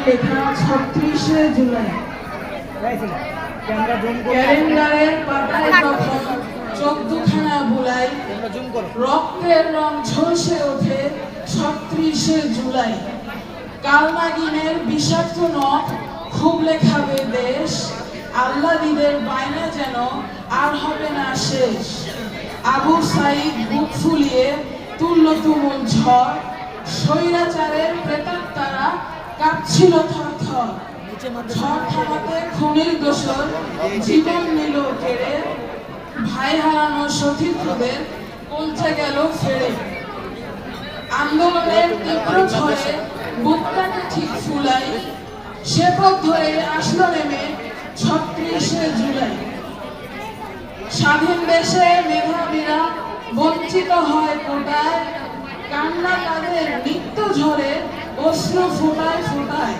লেখা ৩৬শে জুলাই। ক্যালেন্ডারের পাতায় তখন চোখ দুখানা বুলাই, রক্তের রং ঝলসে ওঠে ৩৬শে জুলাই। কালনাগিনের বিষাক্ত নখ খুব লেখাবে দেশ, আল্লাদিদের বায়না যেন আর হবে না শেষ। আবু সাইদ বুক ফুলিয়ে তুলল তুমুল ঝড়, স্বৈরাচারের প্রেতাত্মারা কাঁপছিল থরথর। ঝড় থামাতে খুনির দোসর জীবন নিল কেড়ে, ভাই হারানো সতীর্থদের পৌঁছে গেল ফেরে। আন্দোলনের তীব্র ঝড়ে বুকটাকে ঠিক ফুলাই, সে পথ ধরে আসলো নেমে ৩৬শে জুলাই। স্বাধীন দেশে মেধাবীরা বঞ্চিত হয় কোটায়, কান্না তাদের নিত্য ঝরে অশ্রু ফোটায় ফোটায়।